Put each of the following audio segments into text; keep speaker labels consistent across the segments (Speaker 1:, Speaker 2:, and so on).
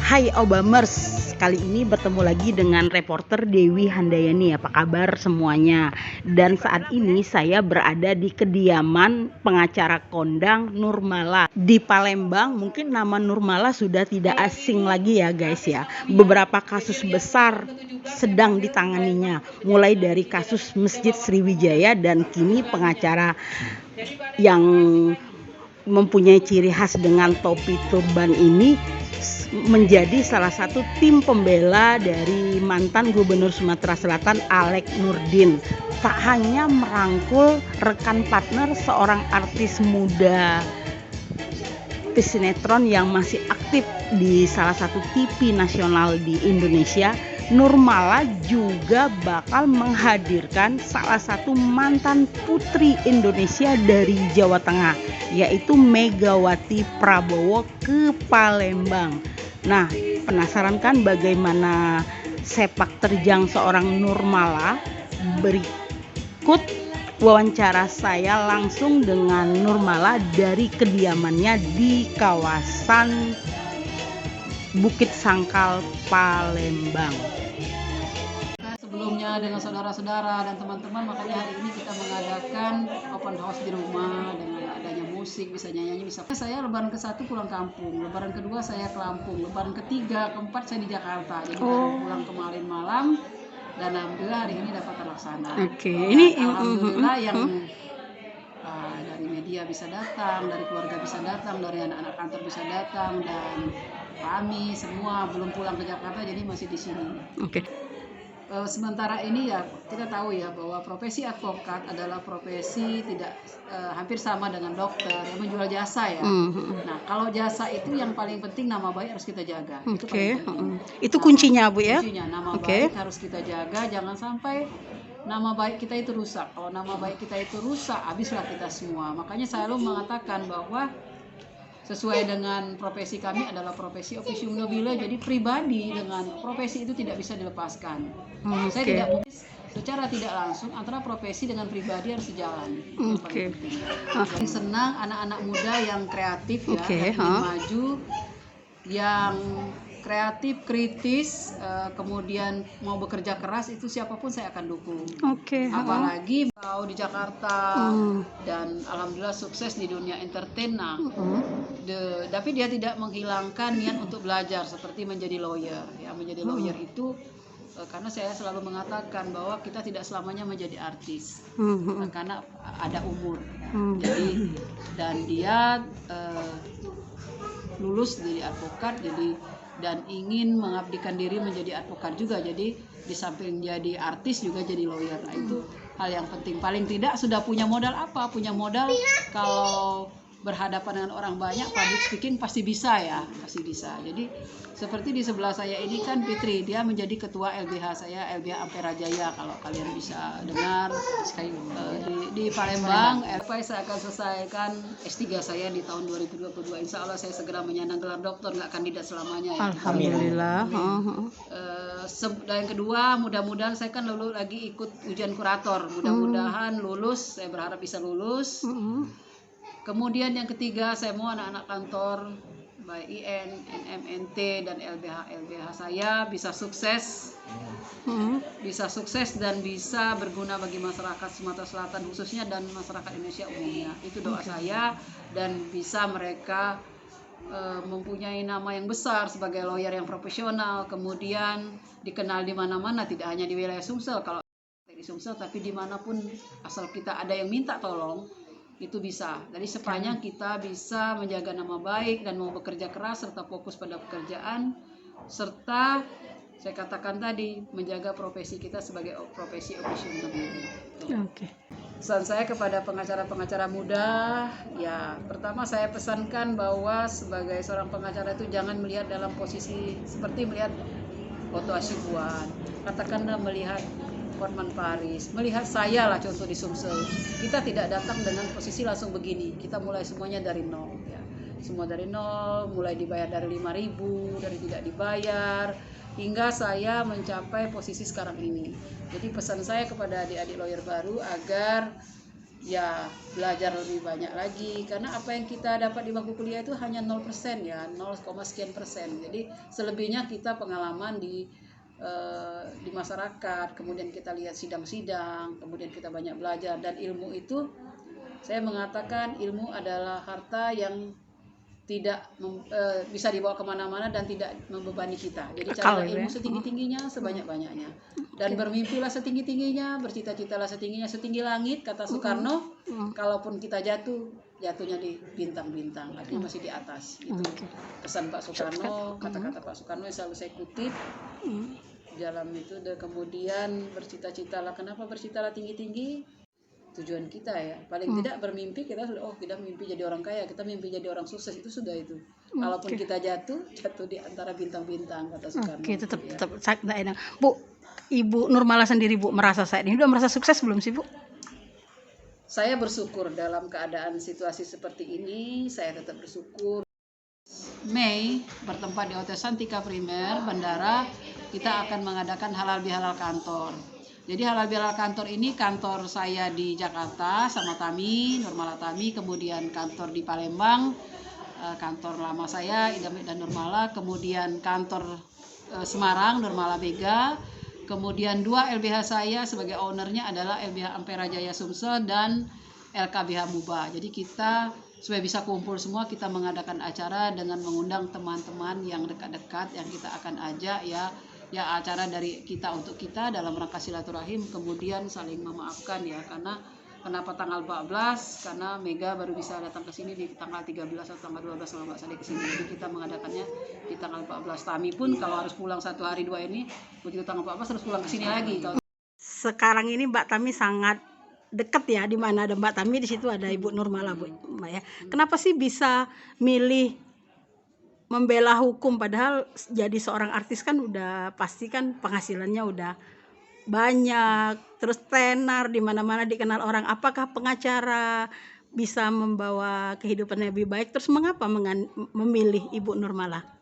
Speaker 1: Hai Obamers, kali ini bertemu lagi dengan reporter Dewi Handayani. Apa kabar semuanya? Dan saat ini saya berada di kediaman pengacara kondang Nurmala di Palembang. Mungkin nama Nurmala sudah tidak asing lagi ya guys ya. Beberapa kasus besar sedang ditanganinya, mulai dari kasus Masjid Sriwijaya dan kini pengacara yang mempunyai ciri khas dengan topi turban ini menjadi salah satu tim pembela dari mantan Gubernur Sumatera Selatan Alex Nurdin. Tak hanya merangkul rekan partner seorang artis muda sinetron yang masih aktif di salah satu TV nasional di Indonesia, Nurmala juga bakal menghadirkan salah satu mantan putri Indonesia dari Jawa Tengah, yaitu Megawati Prabowo ke Palembang. Nah, penasaran kan bagaimana sepak terjang seorang Nurmala? Berikut wawancara saya langsung dengan Nurmala dari kediamannya di kawasan Bukit Sangkal, Palembang.
Speaker 2: Sebelumnya dengan saudara-saudara dan teman-teman, makanya hari ini kita mengadakan open house di rumah dengan adanya musik, bisa nyanyi, bisa. Saya lebaran ke-1 pulang kampung, lebaran kedua saya ke Lampung, lebaran ketiga, keempat saya di Jakarta. Jadi baru pulang kemarin malam dan alhamdulillah hari ini dapat terlaksana.
Speaker 1: Ini
Speaker 2: alhamdulillah yang dari media bisa datang, dari keluarga bisa datang, dari anak-anak kantor bisa datang, dan kami semua belum pulang ke Jakarta jadi masih di sini. Sementara ini ya kita tahu ya bahwa profesi advokat adalah profesi tidak hampir sama dengan dokter yang menjual jasa ya. Nah, kalau jasa itu yang paling penting nama baik harus kita jaga.
Speaker 1: Itu kuncinya Bu ya.
Speaker 2: Kuncinya nama baik harus kita jaga, jangan sampai nama baik kita itu rusak. Kalau nama baik kita itu rusak, habislah kita semua. Makanya saya selalu mengatakan bahwa sesuai dengan profesi kami adalah profesi officium nobile, jadi pribadi dengan profesi itu tidak bisa dilepaskan. Saya tidak mungkin secara tidak langsung antara profesi dengan pribadi harus sejalan. Yang senang anak-anak muda yang kreatif ya, yang ingin maju, yang kreatif, kritis, kemudian mau bekerja keras, itu siapapun saya akan dukung. Apalagi kalau di Jakarta dan alhamdulillah sukses di dunia entertain. Tapi dia tidak menghilangkan niat untuk belajar seperti menjadi lawyer. Ya, menjadi lawyer itu karena saya selalu mengatakan bahwa kita tidak selamanya menjadi artis, karena ada umur. Jadi dan dia lulus jadi advokat, dan ingin mengabdikan diri menjadi advokat juga, jadi di samping jadi artis juga jadi lawyer. Nah, itu hal yang penting. Paling tidak sudah punya modal apa? Punya modal kalau berhadapan dengan orang banyak, public speaking pasti bisa ya, pasti bisa. Jadi seperti di sebelah saya ini kan Fitri, dia menjadi ketua LBH saya, LBH Ampera Jaya, kalau kalian bisa dengar di Palembang. Saya akan selesaikan S3 saya di tahun 2022. Insya Allah saya segera menyandang gelar doktor, nggak kandidat selamanya ya.
Speaker 1: Alhamdulillah.
Speaker 2: Dan yang kedua, mudah-mudahan saya kan lagi ikut ujian kurator, mudah-mudahan lulus, saya berharap bisa lulus. Kemudian yang ketiga, saya mau anak-anak kantor baik IN, NMNT dan LBH saya bisa sukses, dan bisa berguna bagi masyarakat Sumatera Selatan khususnya dan masyarakat Indonesia umumnya. Itu doa saya, dan bisa mereka mempunyai nama yang besar sebagai lawyer yang profesional, kemudian dikenal di mana-mana, tidak hanya di wilayah Sumsel, kalau di Sumsel, tapi dimanapun asal kita ada yang minta tolong itu bisa. Jadi sepanjang kita bisa menjaga nama baik dan mau bekerja keras serta fokus pada pekerjaan, serta saya katakan tadi menjaga profesi kita sebagai profesi officium nobile. Pesan saya kepada pengacara-pengacara muda, ya pertama saya pesankan bahwa sebagai seorang pengacara itu jangan melihat dalam posisi seperti melihat Otto Hasibuan, katakanlah melihat Hotman Paris, melihat saya lah contoh di Sumsel. Kita tidak datang dengan posisi langsung begini, kita mulai semuanya dari nol ya. Semua dari nol, mulai dibayar dari 5.000, dari tidak dibayar, hingga saya mencapai posisi sekarang ini. Jadi pesan saya kepada adik-adik lawyer baru agar ya belajar lebih banyak lagi, karena apa yang kita dapat di bangku kuliah itu hanya 0% ya, 0, sekian persen. Jadi selebihnya kita pengalaman di masyarakat, kemudian kita lihat sidang-sidang, kemudian kita banyak belajar. Dan ilmu itu, saya mengatakan ilmu adalah harta yang tidak bisa dibawa kemana-mana dan tidak membebani kita. Jadi carilah ilmu setinggi-tingginya, sebanyak-banyaknya. Dan bermimpilah setinggi-tingginya, bercita-citalah setinggi langit, kata Soekarno. Kalaupun kita jatuhnya di bintang-bintang, artinya masih di atas. Itu pesan Pak Soekarno, kata-kata Pak Soekarno yang selalu saya kutip dalam itu. Dan kemudian bercita-citalah. Kenapa bercitalah tinggi-tinggi? Tujuan kita ya, paling tidak bermimpi kita sudah, kita mimpi jadi orang kaya, kita mimpi jadi orang sukses, itu sudah itu. Kalaupun kita jatuh di antara bintang-bintang, kata Soekarno.
Speaker 1: Tetap tidak enak. Bu, Ibu Nurmala sendiri, Bu, merasa saat ini udah merasa sukses belum sih, Bu?
Speaker 2: Saya bersyukur dalam keadaan situasi seperti ini, saya tetap bersyukur. Mei bertempat di Hotel Santika Primer Bandara, kita akan mengadakan halal bihalal kantor. Jadi halal bihalal kantor ini kantor saya di Jakarta sama Tami, Nurmala Tami, kemudian kantor di Palembang, kantor lama saya Ida dan Nurmala, kemudian kantor Semarang Nurmala Vega, kemudian 2 LBH saya sebagai ownernya adalah LBH Ampera Jaya Sumsel dan LKBH Muba. Jadi kita supaya bisa kumpul semua, kita mengadakan acara dengan mengundang teman-teman yang dekat-dekat yang kita akan ajak ya acara dari kita untuk kita dalam rangka silaturahim, kemudian saling memaafkan ya. Karena kenapa tanggal 14? Karena Mega baru bisa datang ke sini di tanggal 13 atau tanggal 12 kalau Mbak Sade ke sini. Jadi kita mengadakannya di tanggal 14. Tami pun kalau harus pulang 1 hari 2 ini, begitu tanggal 14 harus pulang ke sini lagi.
Speaker 1: Sekarang ini Mbak Tami sangat dekat ya, di mana ada Mbak Tami di situ ada Ibu Nurmala, Bu, Mbak ya. Kenapa sih bisa milih membela hukum, padahal jadi seorang artis kan udah pasti kan penghasilannya udah banyak, terus tenar di mana-mana dikenal orang. Apakah pengacara bisa membawa kehidupan lebih baik? Terus mengapa memilih Ibu Nurmala?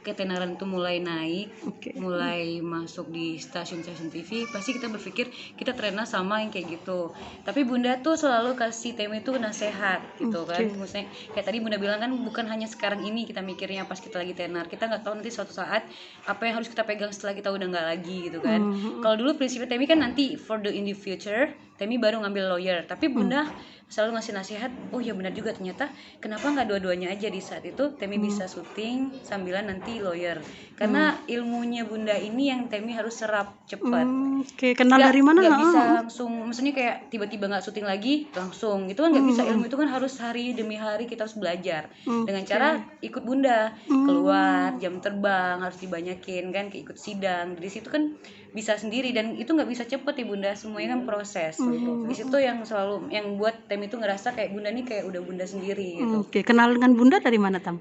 Speaker 3: Ketenaran itu mulai naik, mulai masuk di stasiun-stasiun TV, pasti kita berpikir kita trennya sama yang kayak gitu. Tapi Bunda tuh selalu kasih tema itu nasihat gitu kan. Maksudnya kayak tadi Bunda bilang kan, bukan hanya sekarang ini kita mikirnya pas kita lagi tenar, kita nggak tahu nanti suatu saat apa yang harus kita pegang setelah kita udah nggak lagi gitu kan. Kalau dulu prinsipnya Temi kan nanti for the in the future Temi baru ngambil lawyer, tapi Bunda selalu ngasih nasihat, oh ya benar juga ternyata, kenapa nggak dua-duanya aja di saat itu Temi bisa syuting sambilan nanti lawyer, karena ilmunya Bunda ini yang Temi harus serap cepat.
Speaker 1: Kenal dari mana?
Speaker 3: Nggak bisa langsung, maksudnya kayak tiba-tiba nggak syuting lagi langsung, itu kan nggak bisa. Ilmu itu kan harus hari demi hari kita harus belajar dengan cara ikut Bunda keluar, jam terbang harus dibanyakin kan, kayak ikut sidang. Di situ kan bisa sendiri dan itu nggak bisa cepet ya Bunda, semuanya kan proses. Di situ yang selalu yang buat Temi itu ngerasa kayak Bunda nih kayak udah Bunda sendiri gitu.
Speaker 1: Kenal dengan Bunda dari mana, Tam?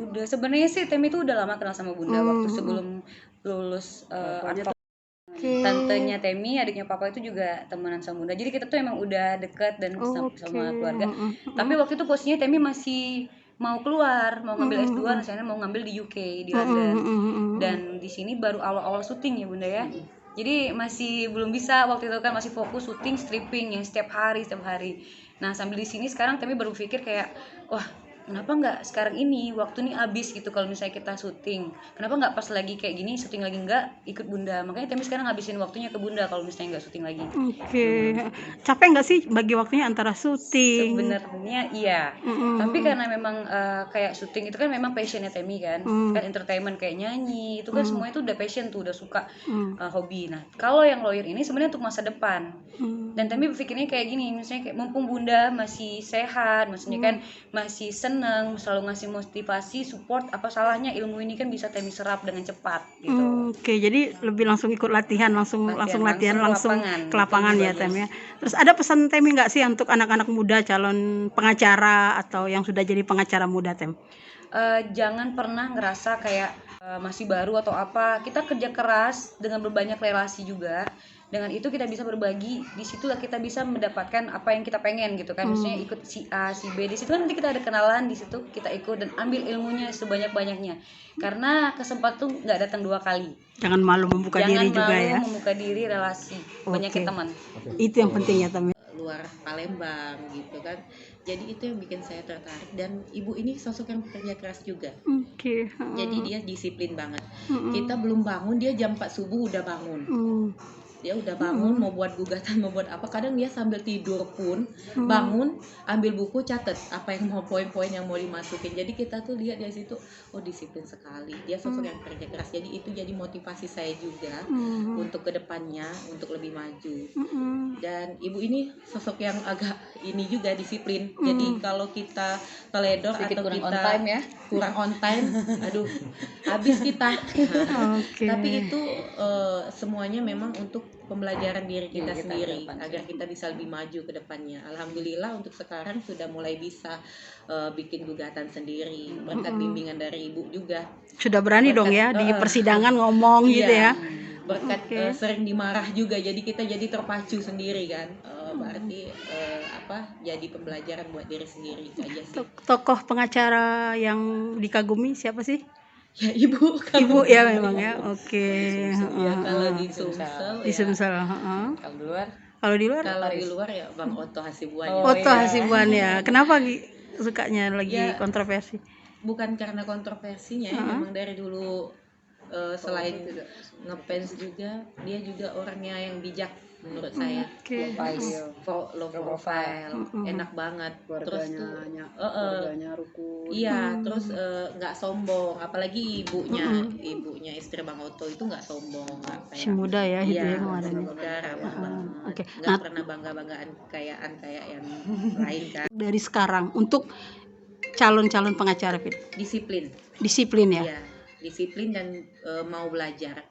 Speaker 3: Udah sebenarnya sih Temi itu udah lama kenal sama Bunda waktu sebelum lulus tantenya Temi, adiknya Papa itu juga temenan sama Bunda. Jadi kita tuh emang udah deket dan sama keluarga. Tapi waktu itu posisinya Temi masih mau keluar, mau ngambil S2, misalnya mau ngambil di UK, di London. Dan di sini baru awal-awal syuting ya Bunda ya. Jadi masih belum bisa waktu itu kan, masih fokus syuting stripping yang setiap hari. Nah sambil di sini sekarang Temi baru pikir kayak, wah kenapa nggak sekarang ini waktu ini habis gitu kalau misalnya kita syuting, kenapa nggak pas lagi kayak gini syuting lagi nggak ikut Bunda. Makanya Temi sekarang ngabisin waktunya ke Bunda kalau misalnya nggak syuting lagi.
Speaker 1: Capek nggak sih bagi waktunya antara syuting?
Speaker 3: Sebenarnya iya, tapi karena memang kayak syuting itu kan memang passionnya Temi kan, kan entertainment kayak nyanyi itu kan semua itu udah passion tuh, udah suka hobi. Nah kalau yang lawyer ini sebenarnya untuk masa depan. Dan Temi berpikirnya kayak gini, misalnya kayak mumpung Bunda masih sehat, maksudnya kan masih seneng, selalu ngasih motivasi, support, apa salahnya ilmu ini kan bisa Temi serap dengan cepat gitu.
Speaker 1: Jadi lebih langsung ikut latihan, langsung latihan langsung ke lapangan ya Temi ya. Terus ada pesan Temi nggak sih untuk anak-anak muda calon pengacara atau yang sudah jadi pengacara muda, Tem?
Speaker 3: Jangan pernah ngerasa kayak masih baru atau apa. Kita kerja keras dengan berbanyak relasi juga. Dengan itu kita bisa berbagi, disitulah kita bisa mendapatkan apa yang kita pengen gitu kan. Maksudnya ikut si A, si B, di situ kan nanti kita ada kenalan, di situ kita ikut dan ambil ilmunya sebanyak-banyaknya. Karena kesempatan tuh nggak datang 2 kali.
Speaker 1: Jangan malu membuka diri juga ya.
Speaker 3: Jangan malu membuka diri, relasi, banyakin teman.
Speaker 1: Itu yang penting ya Tem.
Speaker 4: luar Palembang gitu kan. Jadi itu yang bikin saya tertarik, dan ibu ini sosok yang pekerja keras juga.
Speaker 1: Oke.
Speaker 4: Jadi dia disiplin banget. Kita belum bangun, dia jam 4 subuh udah bangun. Dia udah bangun, mau buat gugatan, mau buat apa, kadang dia sambil tidur pun bangun, ambil buku, catat apa yang mau, poin-poin yang mau dimasukin. Jadi kita tuh lihat dari situ, oh disiplin sekali, dia sosok yang kerja keras. Jadi itu jadi motivasi saya juga untuk kedepannya, untuk lebih maju. Dan ibu ini sosok yang agak ini juga disiplin. Jadi kalau kita teledor
Speaker 3: Sedikit
Speaker 4: atau
Speaker 3: kurang
Speaker 4: kita
Speaker 3: on time ya.
Speaker 4: kurang on time, aduh, habis kita.
Speaker 1: Oke.
Speaker 4: Tapi itu semuanya memang untuk pembelajaran diri kita
Speaker 3: Kita
Speaker 4: sendiri,
Speaker 3: ke depan.
Speaker 4: agar kita bisa lebih maju ke depannya. Alhamdulillah untuk sekarang sudah mulai bisa bikin gugatan sendiri berkat bimbingan dari ibu juga.
Speaker 1: Sudah berani dong ya di persidangan ngomong gitu
Speaker 4: Iya,
Speaker 1: ya.
Speaker 4: berkat
Speaker 1: Oke.
Speaker 4: sering dimarah juga, jadi kita jadi terpacu sendiri kan. Berarti jadi pembelajaran buat diri sendiri, itu aja sih.
Speaker 1: Tokoh pengacara yang dikagumi siapa sih?
Speaker 4: Ya ibu,
Speaker 1: Ibu ya memang ya. Oke.
Speaker 4: ya kalau di Sumsel,
Speaker 1: Di
Speaker 4: ya,
Speaker 1: Sumsel.
Speaker 3: Kalau di luar
Speaker 1: Kalau di luar?
Speaker 4: kalau di luar ya Bang Otto Hasibuan.
Speaker 3: Oh,
Speaker 1: Otto
Speaker 3: iya.
Speaker 1: Hasibuan ya. Kenapa sukanya lagi
Speaker 4: Ya.
Speaker 1: kontroversi?
Speaker 4: Bukan karena kontroversinya, ya, memang dari dulu selain ngefans juga, dia juga orangnya yang bijak menurut saya.
Speaker 1: Oke.
Speaker 4: Low profile, enak banget. Terus tuh,
Speaker 2: keluarganya rukun.
Speaker 4: iya, terus nggak sombong, apalagi ibunya istri Bang Otto itu nggak sombong, nggak
Speaker 1: Si muda ya itu
Speaker 4: iya,
Speaker 1: ya kemarin.
Speaker 4: muda, ramah banget.
Speaker 1: Oke.
Speaker 4: Nggak
Speaker 1: Nah,
Speaker 4: pernah bangga-banggaan kekayaan kayak yang lain kan.
Speaker 1: dari sekarang untuk calon-calon pengacara, Fit.
Speaker 4: Disiplin.
Speaker 1: Disiplin ya.
Speaker 4: Iya, disiplin dan mau belajar.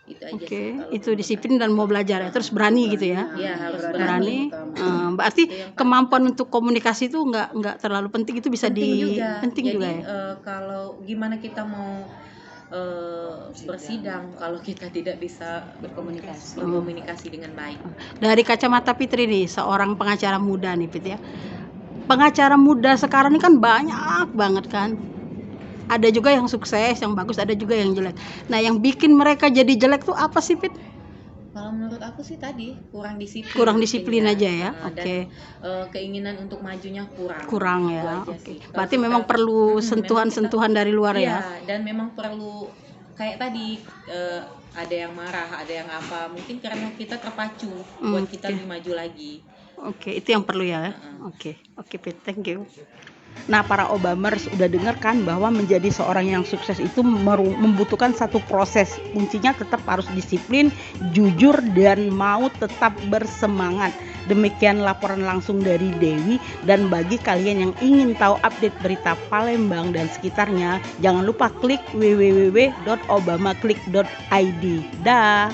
Speaker 4: Itu aja
Speaker 1: Oke,
Speaker 4: sih. Kalau
Speaker 1: itu disiplin dan mau belajar ya, terus berani gitu ya.
Speaker 4: Iya, harus
Speaker 1: Berani.
Speaker 4: berani.
Speaker 1: Berarti
Speaker 4: Itu yang
Speaker 1: kemampuan untuk komunikasi itu nggak terlalu penting, itu bisa penting
Speaker 4: Jadi,
Speaker 1: juga ya.
Speaker 4: kalau gimana kita mau bersidang kalau kita tidak bisa berkomunikasi dengan baik.
Speaker 1: Dari kacamata Fitri nih, seorang pengacara muda nih, Fit ya. Pengacara muda sekarang ini kan banyak banget kan. Ada juga yang sukses, yang bagus, ada juga yang jelek. Nah, yang bikin mereka jadi jelek tuh apa sih, Fit?
Speaker 4: Kalau menurut aku sih tadi kurang disiplin.
Speaker 1: Kurang
Speaker 4: mungkin
Speaker 1: disiplin aja ya. Oke.
Speaker 4: Dan keinginan untuk majunya kurang.
Speaker 1: Kurang
Speaker 4: Itu
Speaker 1: ya.
Speaker 4: aja
Speaker 1: Oke.
Speaker 4: sih.
Speaker 1: Berarti
Speaker 4: Kalau
Speaker 1: memang
Speaker 4: kita-
Speaker 1: perlu
Speaker 4: memang
Speaker 1: sentuhan-sentuhan dari luar
Speaker 4: Iya,
Speaker 1: ya.
Speaker 4: dan memang perlu kayak tadi ada yang marah, ada yang apa, mungkin karena kita terpacu buat kita lebih maju lagi.
Speaker 1: Oke, itu yang perlu ya. Oke, Fit, thank you. Nah, para Obamers udah dengar kan bahwa menjadi seorang yang sukses itu membutuhkan satu proses. Kuncinya tetap harus disiplin, jujur, dan mau tetap bersemangat. Demikian laporan langsung dari Dewi. Dan bagi kalian yang ingin tahu update berita Palembang dan sekitarnya, jangan lupa klik www.obamaklik.id. Dah.